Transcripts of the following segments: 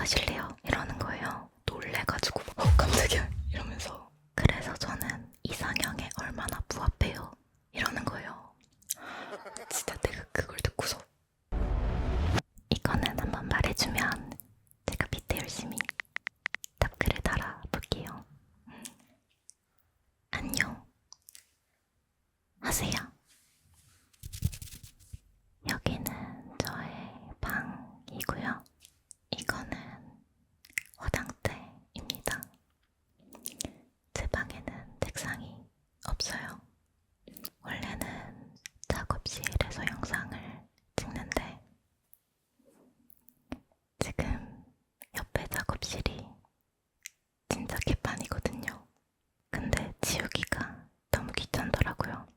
하실래요? 이러는 거예요. 놀래가지고 깜짝이야 이러면서. 그래서 저는 이상형에 얼마나 부합해요? 이러는 거예요. 진짜 내가 그걸 듣고서 이거는 한번 말해주면 제가 밑에 열심히 답글을 달아볼게요. 안녕 하세요. 여기는 저의 방이고요. 이거는 화장대입니다. 제 방에는 책상이 없어요. 원래는 작업실에서 영상을 찍는데 지금 옆에 작업실이 진짜 개판이거든요. 근데 지우기가 너무 귀찮더라고요.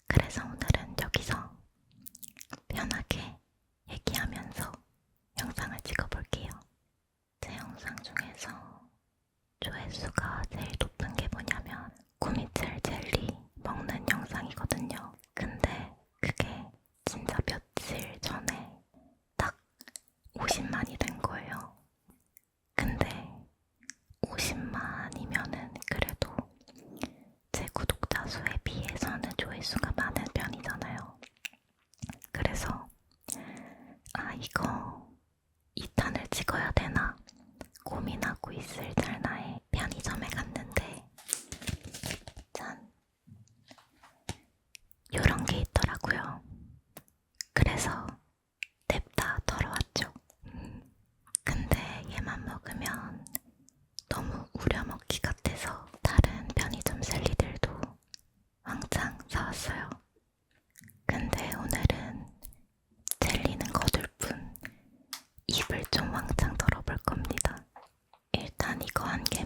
그래서 오늘은 여기서 편하게 얘기하면서 영상을 찍어볼게요. 제 영상 중에서 조회수가 제일 높은 게 뭐냐면 구미첼 젤리 먹는 영상이거든요. 근데 그게 진짜 며칠 전에 딱 50만이 된 거예요. 근데 50만이면은 그래도 제 구독자 수에 비해서는 조회수가 많은 편이잖아요. 그래서 이거 2탄을 찍어야 되나 고민하고 있을 찰나에 편의점에 갔는데 짠! 요런 게 있더라고요. 그래서 냅다 덜어왔죠. 근데 얘만 먹으면 너무 우려먹기 같아서 다른 편의점 젤리들도 왕창 사왔어요. 근데 오늘은 젤리는 거둘 뿐 입을 좀 왕창 덜어볼 겁니다. 일단 이거 한 개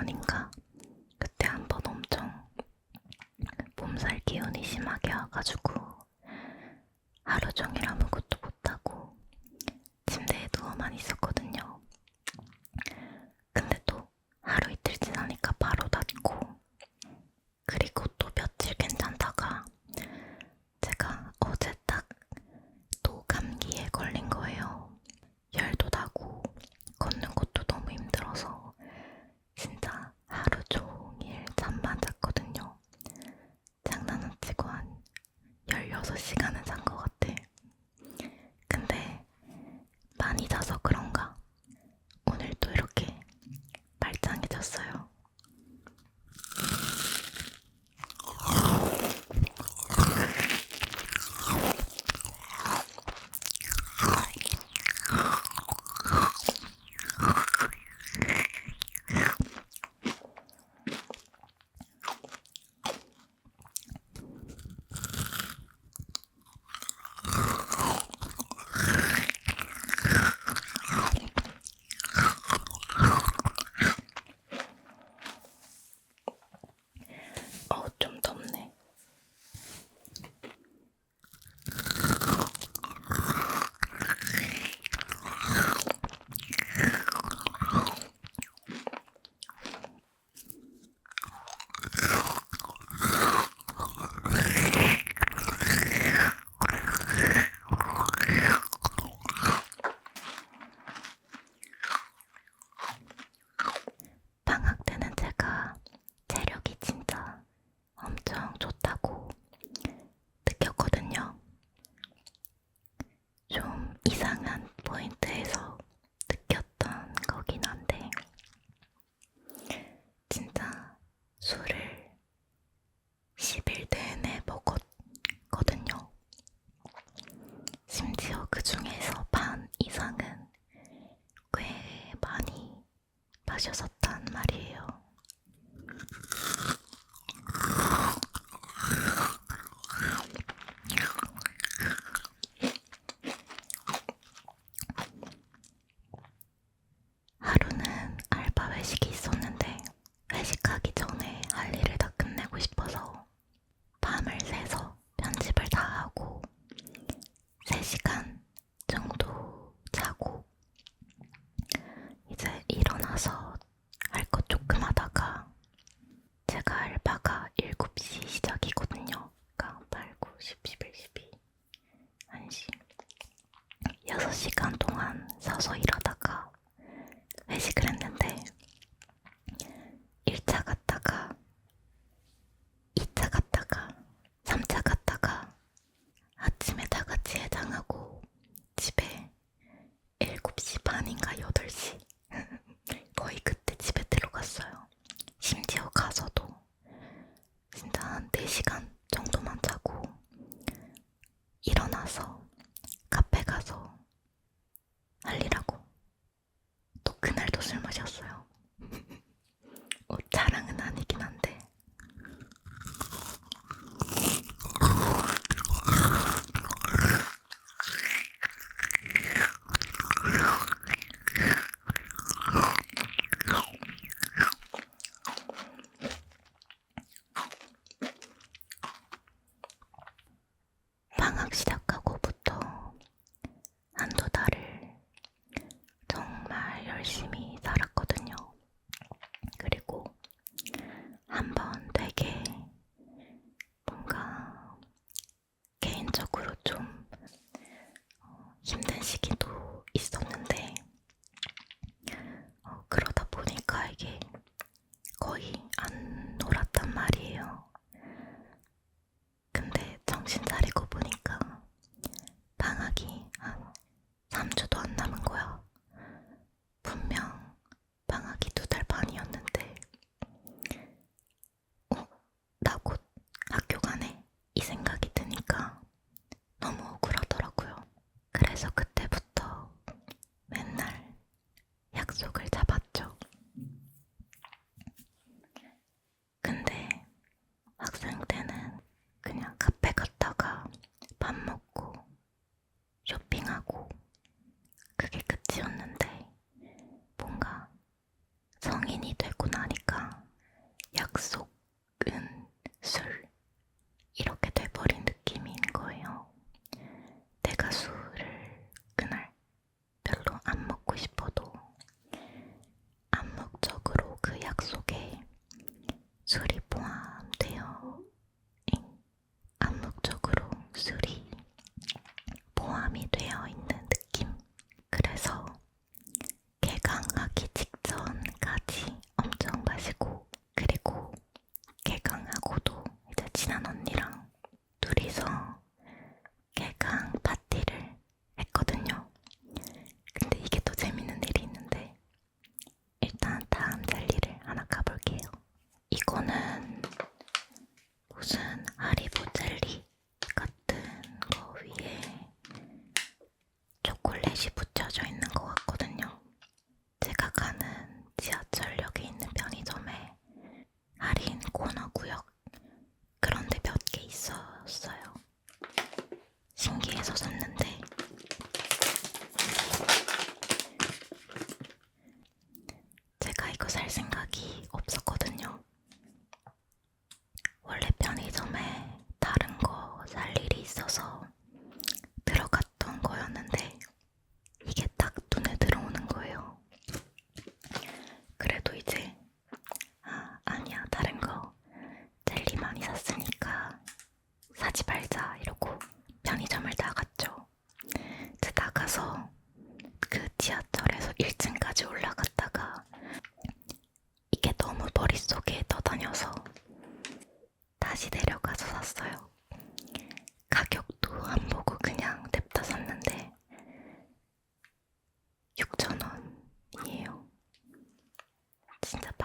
전인가 그때 한번 엄청 몸살 기운이 심하게 와가지고 하루 종일 아무것도 못하고 침대에 누워만 있었거든요. 근데 또 하루 이틀 지나니까 바로 낫고, 그리고 또 며칠 괜찮다가 제가 어제 딱 또 감기에 걸린 거예요. 열도 나고 걷는 것도 너무 힘들어서 진짜 하루 종일 잠만 잤거든요. 장난 안 치고 한 16시간은 잔 것 같아. 근데 많이 자서 그런가 오늘 또 이렇게 말짱해졌어요. 좀 덥네. 방학 때는 제가 체력이 진짜 엄청 좋다고 느꼈거든요. 좀 이상한 포인트에서 느꼈던 거긴 한데, 진짜 술을 10일 내내 먹었거든요. 심지어 그 중에서 반 이상은 꽤 많이 마셨었단 말이에요. 하루는 알바 회식이 있었는데 회식하기 전에 할 일을 다 끝내고 싶어서 밤을 새서 편집을 다 하고 3시간 정도 자고 이제 일어나서 할 것 조금 하다가, 제가 알바가 7시 시작이거든요. 그러니까 8, 9, 10, 11, 12, 1시 6시간 동안 서서 일하다가 회식을 했는데 1차 갔다가 2차 갔다가 3차 갔다가 아침에 다 같이 해장하고 집에 7시 반인가 8시 거의 그때 집에 들어갔어요. 심지어 가서도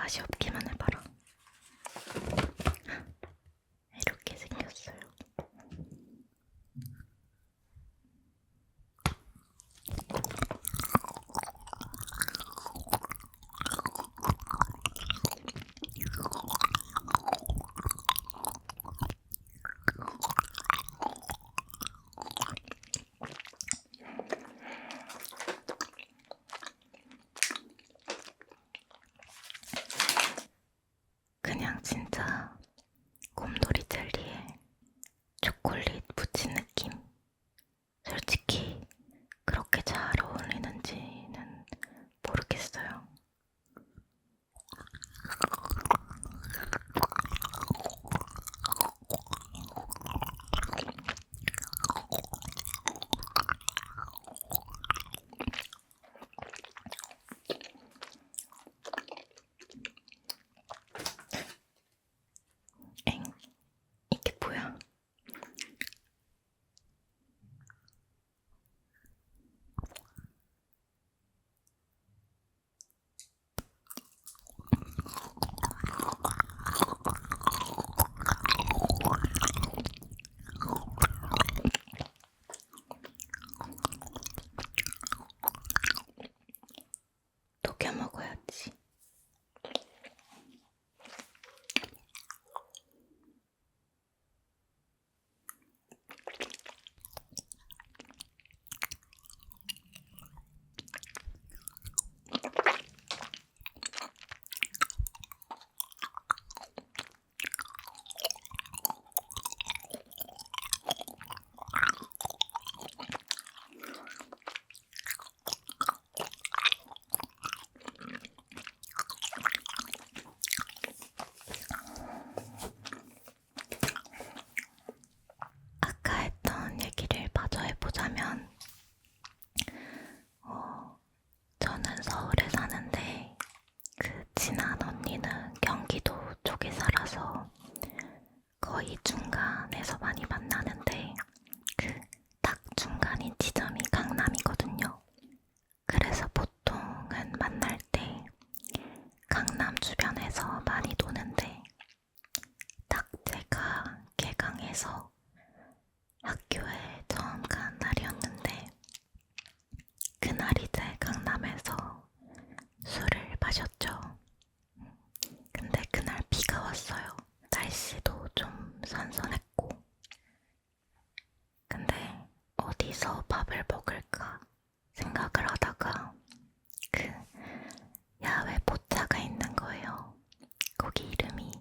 맛이 없기만 해봐라. 이렇게 생겼어요. 그냥 진짜 곰돌이 젤리에 초콜릿 묻힌 느낌? 솔직히 그렇게 잘 어울리는지는 모르겠어요. 엥? 이게 뭐야? 녹여 먹어야지. 아까 했던 얘기를 마저 해보자면, 저는 서울에 사는데 그 친한 언니는 경기도 쪽에 살아서 거의 중간에서 많이 만나는데 그 딱 중간인 지점이 강남이거든요. 그래서 보통은 만날 때 강남 주변에서 많이 노는데 딱 제가 개강해서 학교에 처음 간 날이었는데 그날 이제 강남에서 술을 마셨죠. 근데 그날 비가 왔어요. 날씨도 좀 선선했고. 근데 어디서 밥을 먹을까 생각을 하다가 그 야외 포차가 있는 거예요. 거기 이름이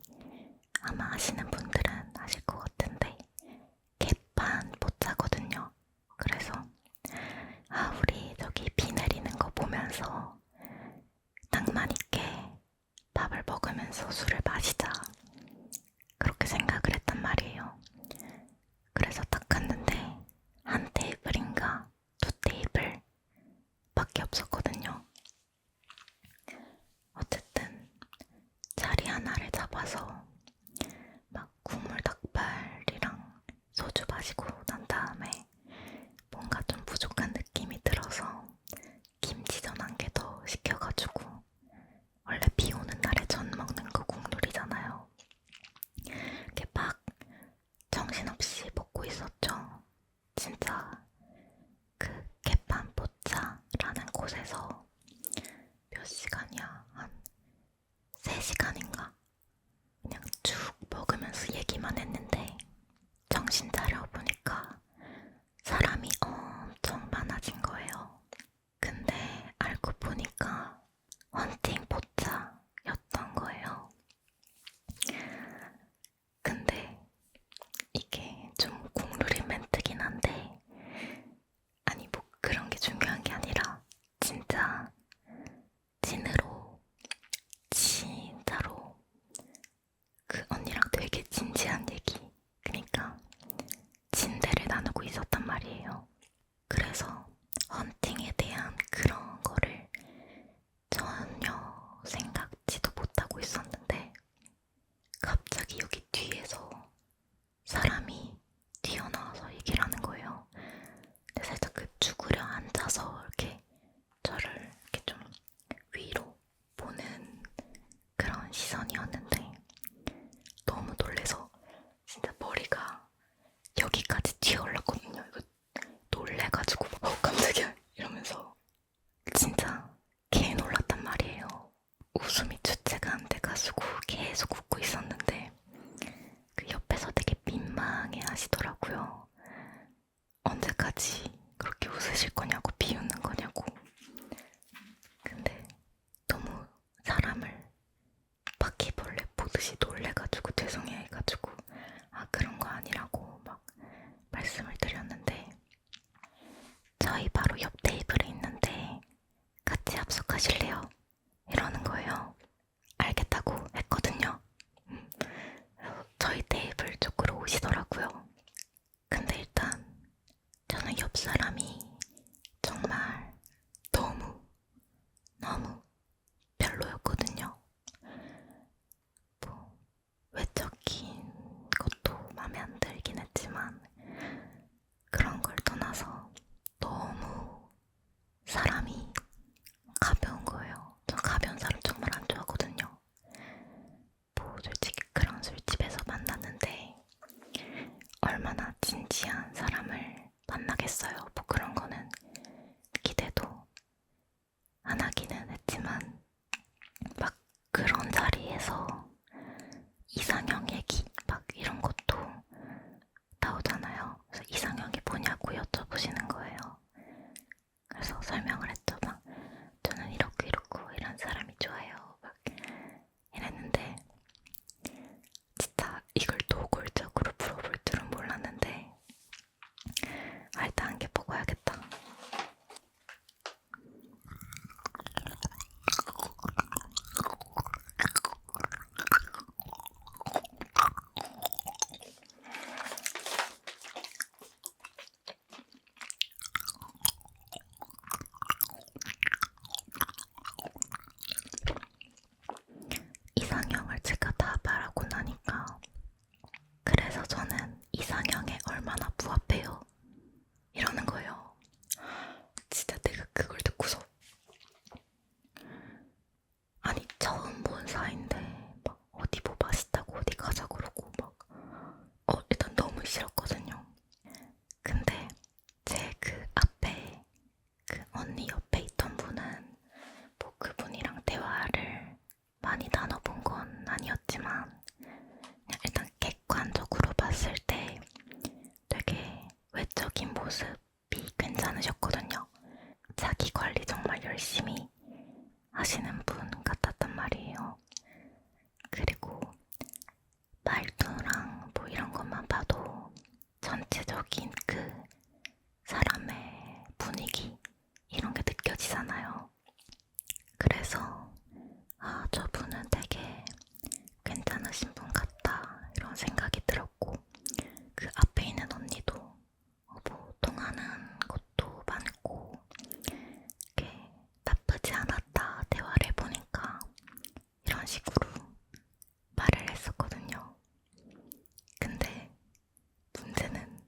아마 아시는 분들은 아실 것 같은데 개판 포차거든요. 그래서 우리 저기 비 내리는 거 보면서 낭만 있게 밥을 먹으면서 술을 마시자. 그렇게 생각을 했단 말이에요. 그래서 딱 갔는데 한 테이블인가 두 테이블 밖에 없었거든요. 어쨌든 자리 하나를 잡아서 막 국물 닭발이랑 소주 마시고 난 다음에 뭔가 좀 부족한 느낌이 들어서 김치전 한 개 더 시켜가지고, 원래 비 오는 날에 전 먹는 거 국룰이잖아요. 이렇게 막 정신없이 먹고 있었죠. 진짜 그 개판포차라는 곳에서 몇 시간이야? 한 3시간인가? 그냥 쭉 먹으면서 얘기만 했는데 정신 차려보니까 사람이 엄청 많아진 거예요. 근데 알고 보니까 헌팅 포차였던 거예요. 근데 이게 좀 국룰인 멘트긴 한데, 아니 뭐 그런 게 중요한 게 아니라 진짜 진짜로 시선이었는데 너무 놀래서 진짜 머리가 여기까지 튀어올랐거든요. 이거 놀래가지고 깜짝이야 이러면서 진짜 개 놀랐단 말이에요. 웃음이 주체가 안 돼가지고 계속 웃고 있었는데 그 옆에서 되게 민망해 하시더라고요. 언제까지 그렇게 웃으실 거냐고, 비웃는 거냐고. 근데 너무 사람을 바퀴벌레 보듯이 놀래가지고 죄송해가지고 아 그런 거 아니라고 막 말씀을 드렸는데 저희 바로 옆 테이블에 있는데 같이 합숙하실래요? 이러는 거예요. 알겠다고 했거든요. 저희 테이블 쪽으로 오시더라고요. 근데 일단 저는 옆 사람이 정말 너무 별로였거든요. 뭐 외적인 것도 마음에 안 들긴 했지만 그런 걸 떠나서 너무 사람이 가벼운 거예요. 저 가벼운 사람 정말 안 좋아하거든요. 뭐 솔직히 그런 술집에서 만났는데 얼마나 진지한 사람을 만나겠어요. 뭐 그런 거는 기대도 안 하기는 했지만 막 그런 자리에서 이상형 얘기 막 이런 것도 나오잖아요. 그래서 이상형이 뭐냐고 여쭤보시는 거예요. 그래서 설명을 했죠. 막 저는 이렇고 이런 사람이 좋아요. 막 이랬는데 진짜 이걸 노골적으로 물어볼 줄은 몰랐는데 일단 한 개 먹어야겠다. 이상형을 제가 다 말하고 나니까 그래서 저는 이상형에 얼마나 부합해요? 이러는 거예요. 진짜 내가 그걸 듣고서 아니 처음 본 사이인데 막 어디 뭐 맛있다고 어디 가자 그러고 막 일단 너무 싫었거든요. 근데 제 그 앞에 그 언니 옆에 있던 분은 뭐 그분이랑 대화를 많이 나눠본 건 아니었지만 그냥 일단 객관적으로 봤을 때 되게 외적인 모습이 괜찮으셨거든요. 자기 관리 정말 열심히 하시는 분 같았단 말이에요. 그리고 말투랑 뭐 이런 것만 봐도 전체적인 그 사람의 분위기 이런 게 느껴지잖아요. 그래서 아 저분은 되게 괜찮으신 분 같다 이런 생각이 들었고 그 앞에 있는 언니도 뭐 통하는 것도 많고 이렇게 나쁘지 않았다 대화를 해보니까 이런 식으로 말을 했었거든요. 근데 문제는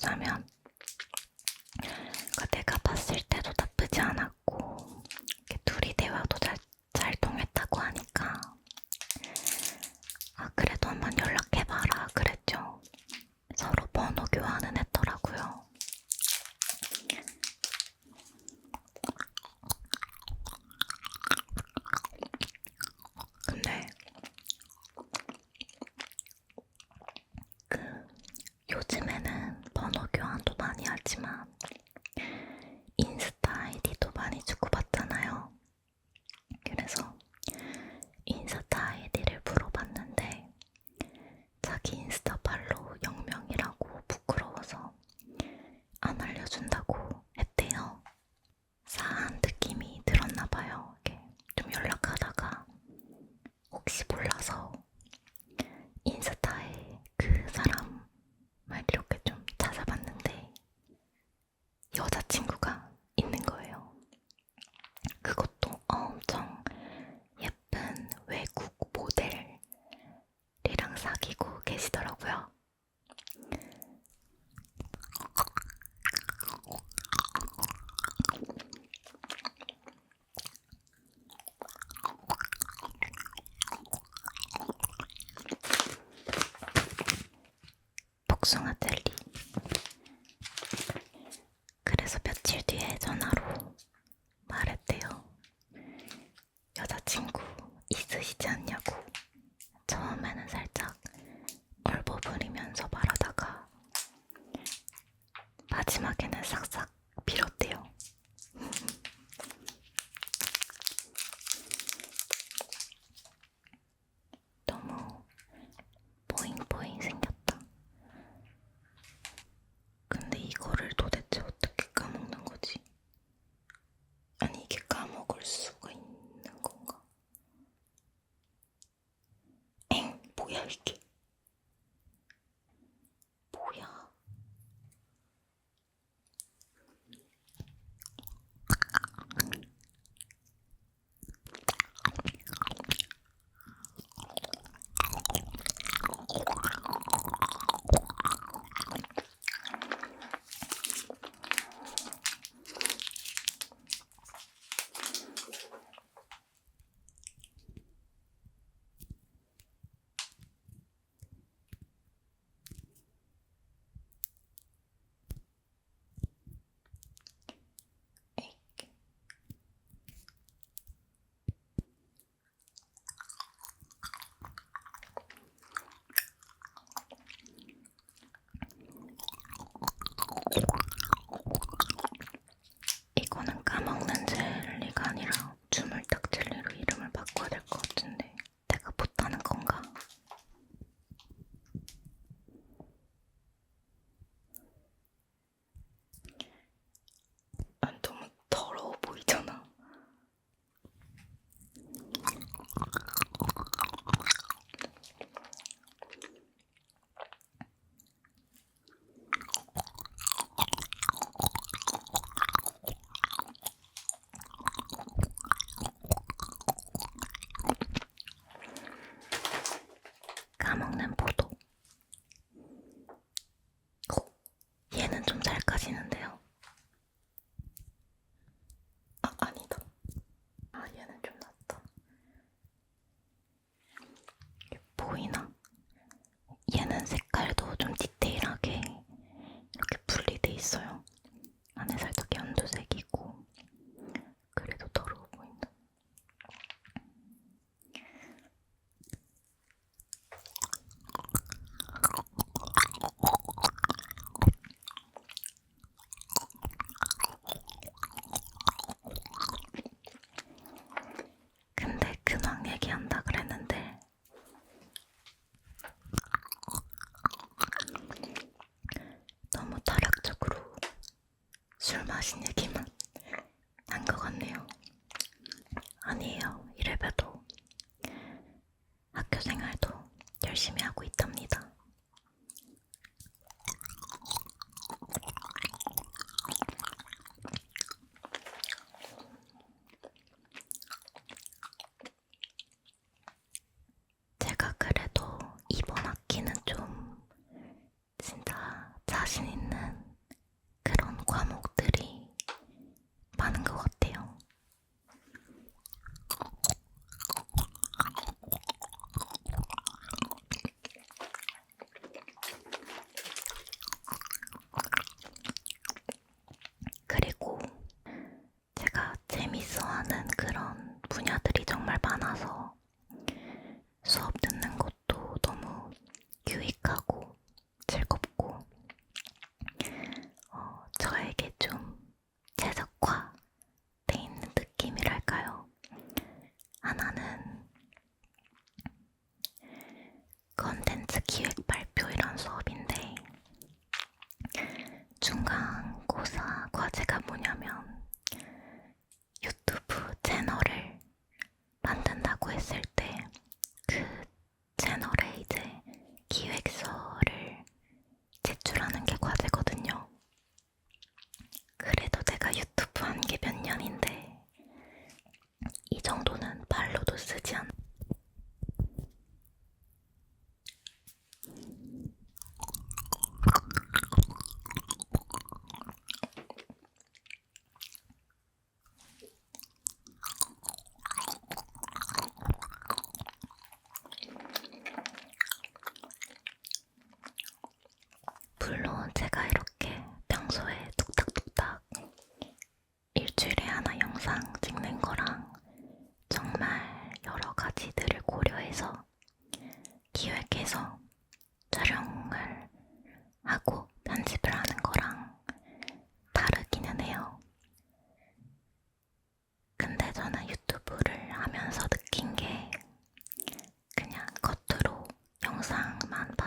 보자면 그러니까 내가 봤을 때도 나쁘지 않았고 이렇게 둘이 대화도 잘 통했다고 하니까 아 그래도 한번 연락해봐라 그랬죠. 서로 번호 교환은 했더라고요. 근데 요즘에는 번호 교환도 많이 하지만 인스타 아이디도 많이 주고받잖아요. 그래서 인스타 아이디를 물어봤는데 자기 인스타 팔로우 0명이라고 부끄러워서 안 알려준다고 했대요. 사한 느낌이 들었나봐요. 이렇게 좀 연락하다가 혹시 몰라서 인스타에 그 사람을 이렇게 좀 찾아봤는데 여자친구가 있는 거예요. 그것도 엄청 예쁜 외국 모델이랑 사귀고 계시더라고요. 복숭아 젤리. 그래서 며칠 뒤에 전화로 말했대요. 여자친구 있으시지 않냐고. 처음에는 살짝 얼버무리면서 말하다가 마지막에는 싹싹 빌었대요. 너무 보잉보잉 생겼다. 근데 이거를 도대체 어떻게 까먹는 거지? 아니 이게 까먹을 수가 있는 건가? 엥? 뭐야 이게? 뭐야? 이거는 까먹는 젤리가 아니라 주물딱 젤리로 이름을 바꿔야 될 것 같은데 내가 못하는 건가? 난 너무 더러워 보이잖아. 까먹는 포도. 얘는 좀 잘 까지는데요. 아, 아니다. 아, 얘는 좀 낫다. 보이나? 얘는 색깔도 좀 디테일하게 이렇게 분리돼 있어요. 안에 살짝 연두색이고 그래도 더러워 보인다. 근데 근황 얘기한다 그랬는데 너무 다략적으로 술 마신 얘기만 한 것 같네요. 아니에요. 이래봬도 학교 생활도 열심히 하고 있답니다. 제가 그래도 이번 학기는 좀 진짜 자신 있는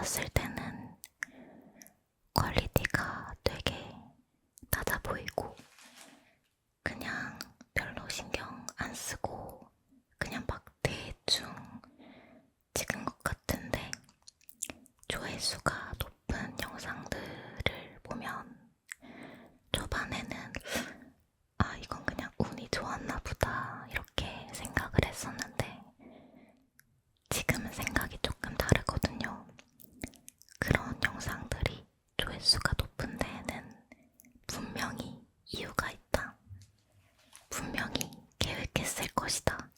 봤을 때는 퀄리티가 되게 낮아 보이고 그냥 별로 신경 안 쓰고 그냥 막 대충 찍은 것 같은데 조회수가 높은 영상들을 보면 초반에는 아, 이건 그냥 운이 좋았나 보다 이렇게 생각을 했었는데 지금은 생각이 조금 다르거든요. 그런 영상들이 조회수가 높은 데에는 분명히 이유가 있다. 분명히 계획했을 것이다.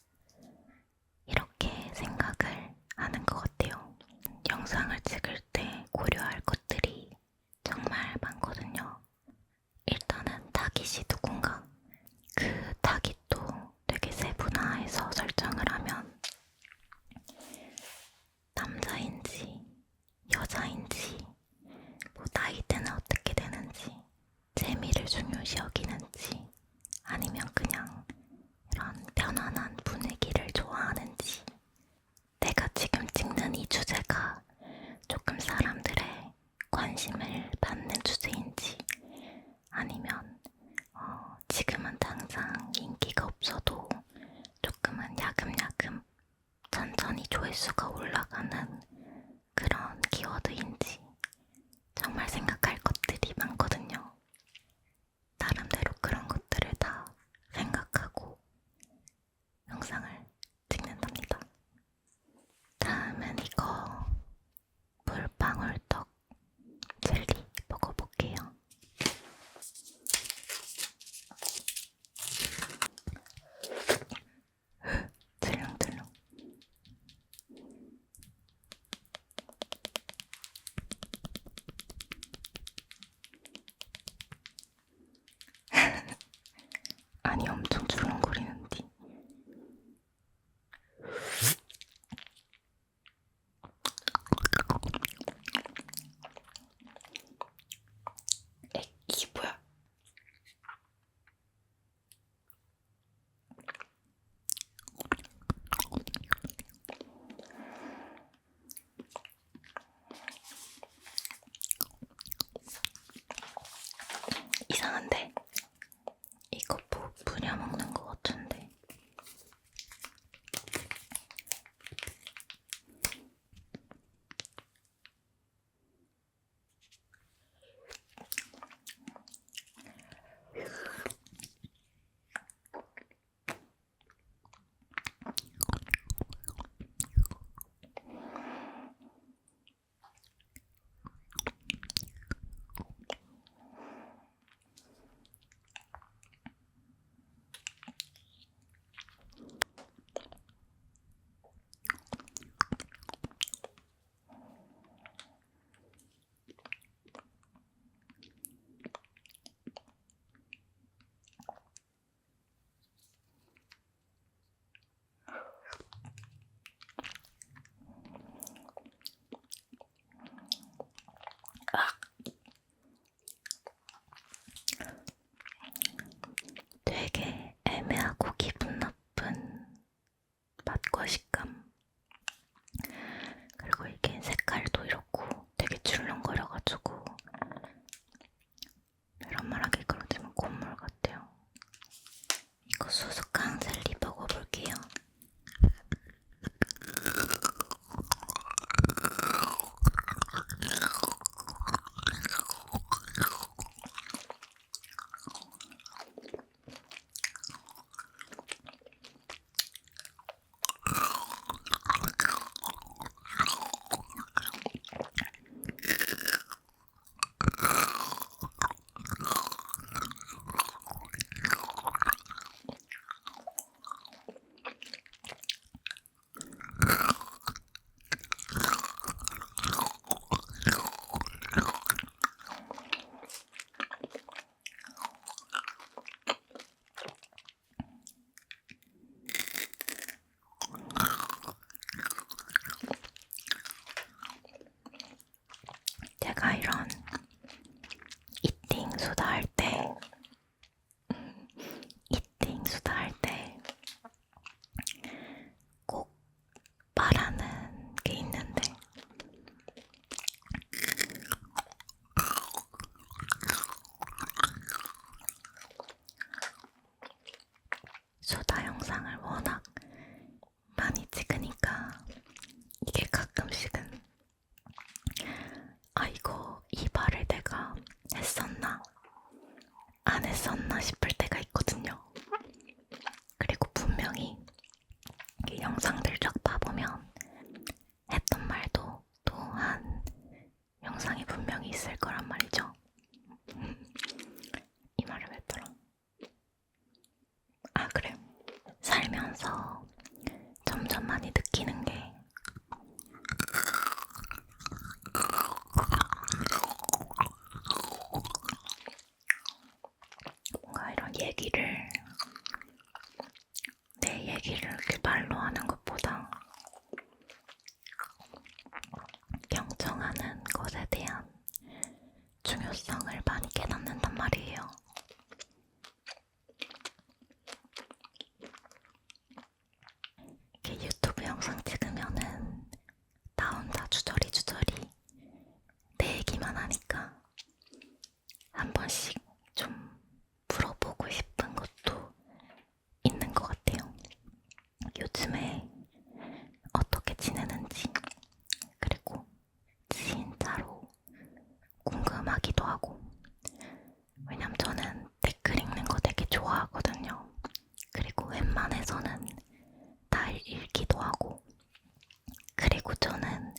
이렇게 생각을 하는 것 같아요. 영상을 찍을 때 고려할 것들이 정말 많거든요. 일단은 타깃이 누군가? 그 타깃도 되게 세분화해서 설정을 하면 남자인지 여자인지 뭐 나이대는 어떻게 되는지 재미를 중요시 여기는지 아니면 그냥 이런 편안한 분위기를 좋아하는지 내가 지금 찍는 이 주제가 조금 사람들의 관심을 받는 주제인지 아니면 지금은 당장 인기가 없어도 조금은 야금야금 천천히 조회수가 올라가는 그런 키워드인지 정말 생각할 것들이 많거든요. 나름대로 그런 것들을 다 생각하고 영상을 찍는답니다. 다음은 이거 물방울떡 젤리 먹어볼게요. 들렁들렁. 대한 중요성을 많이 깨닫는단 말이에요. 이렇게 유튜브 영상 찍으면은 나 혼자 주저리 내 얘기만 하니까 한 번씩 좀 물어보고 싶은 것도 있는 것 같아요. 요즘에 어떻게 지내는지, 그리고 진짜로 궁금하기도 하고. 왜냐면 저는 댓글 읽는 거 되게 좋아하거든요. 그리고 웬만해서는 다 읽기도 하고. 그리고 저는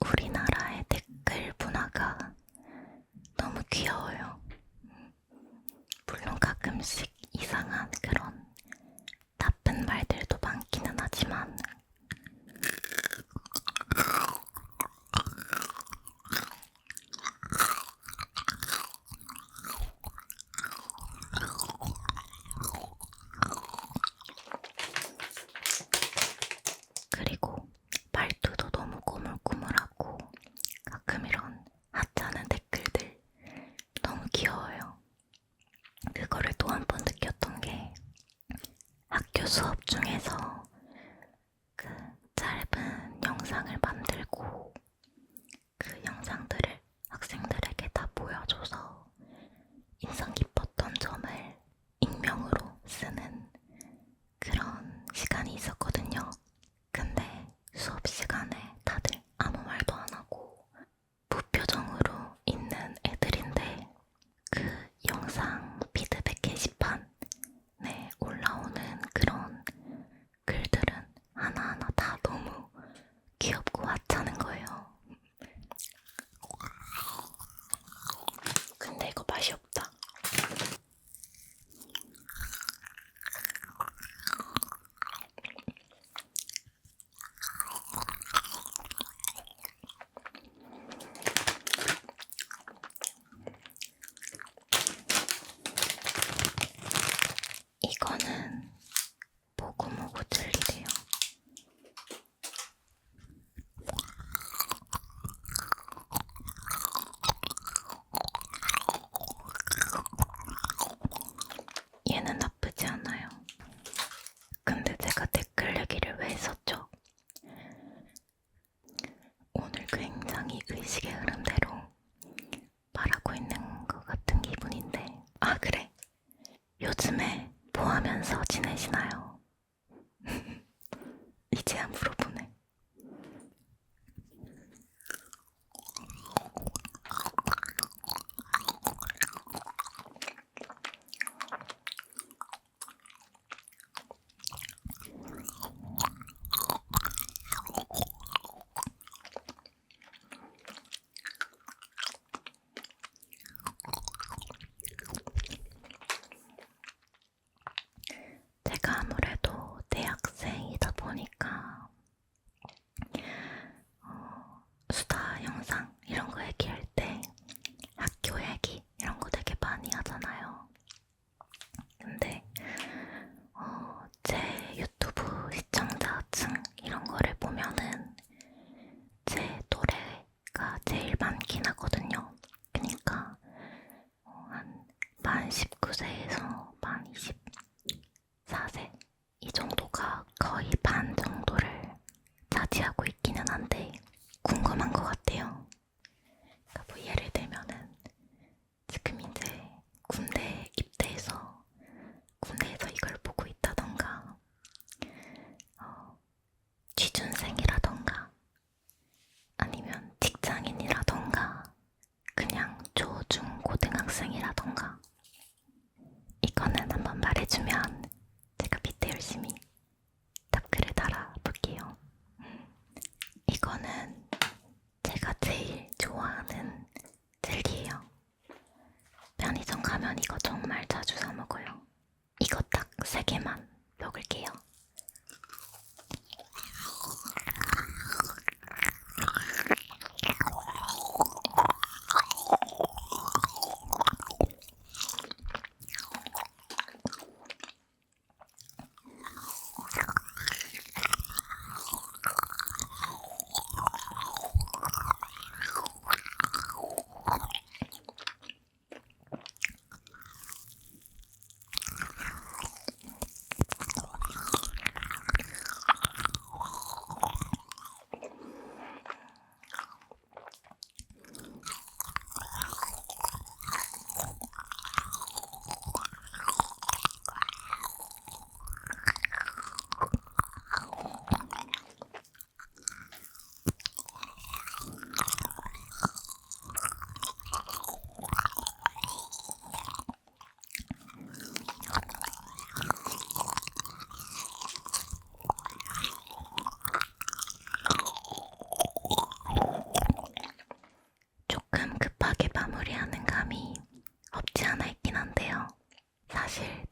우리나라의 댓글 문화가 너무 귀여워요. 물론 가끔씩 이상한 그런 나쁜 말들도 많기는 하지만 그리고 말투도 너무 꾸물꾸물하고 가끔 이런 하찮은 댓글들 너무 귀여워요. 그거를 또 한 번 느꼈던 게 학교 수업 중에서 그 짧은 영상을 만들고 그 영상들을 학생들에게 다 보여줘서 인상 깊었던 점을 익명으로 쓰는 그런 시간이 있었거든요. 근데 수업 시간에 다들 아무 말도 안 하고 무표정으로 있는 애들인데 그 영상 피드백 게시판에 올라오는 그런 글들은 하나하나 다 너무 귀엽고 하찮은 거예요. 근데 이거 맛이 없다. 이거는 모구모구 젤리래요. 얘는 나쁘지 않아요. 근데 제가 댓글 얘기를 왜 했었죠? 오늘 굉장히 의식의 흐름대로 말하고 있는 것 같은 기분인데, 아 그래, 요즘에 뭐 하면서 지내시나요? 이제야 물어보네. 제가 아무래도 대학생이다 보니까 수다 영상 이런 거 얘기할 때 학교 얘기 이런 거 되게 많이 하잖아요. 근데 제 유튜브 시청자층 이런 거를 보면은 제 또래가 제일 많긴 하거든요. 그러니까 한 만 19세에서 만 24세 이 정도가 거의 반 정도를 차지하고 있기는 한데 궁금한 것 같아요. 사실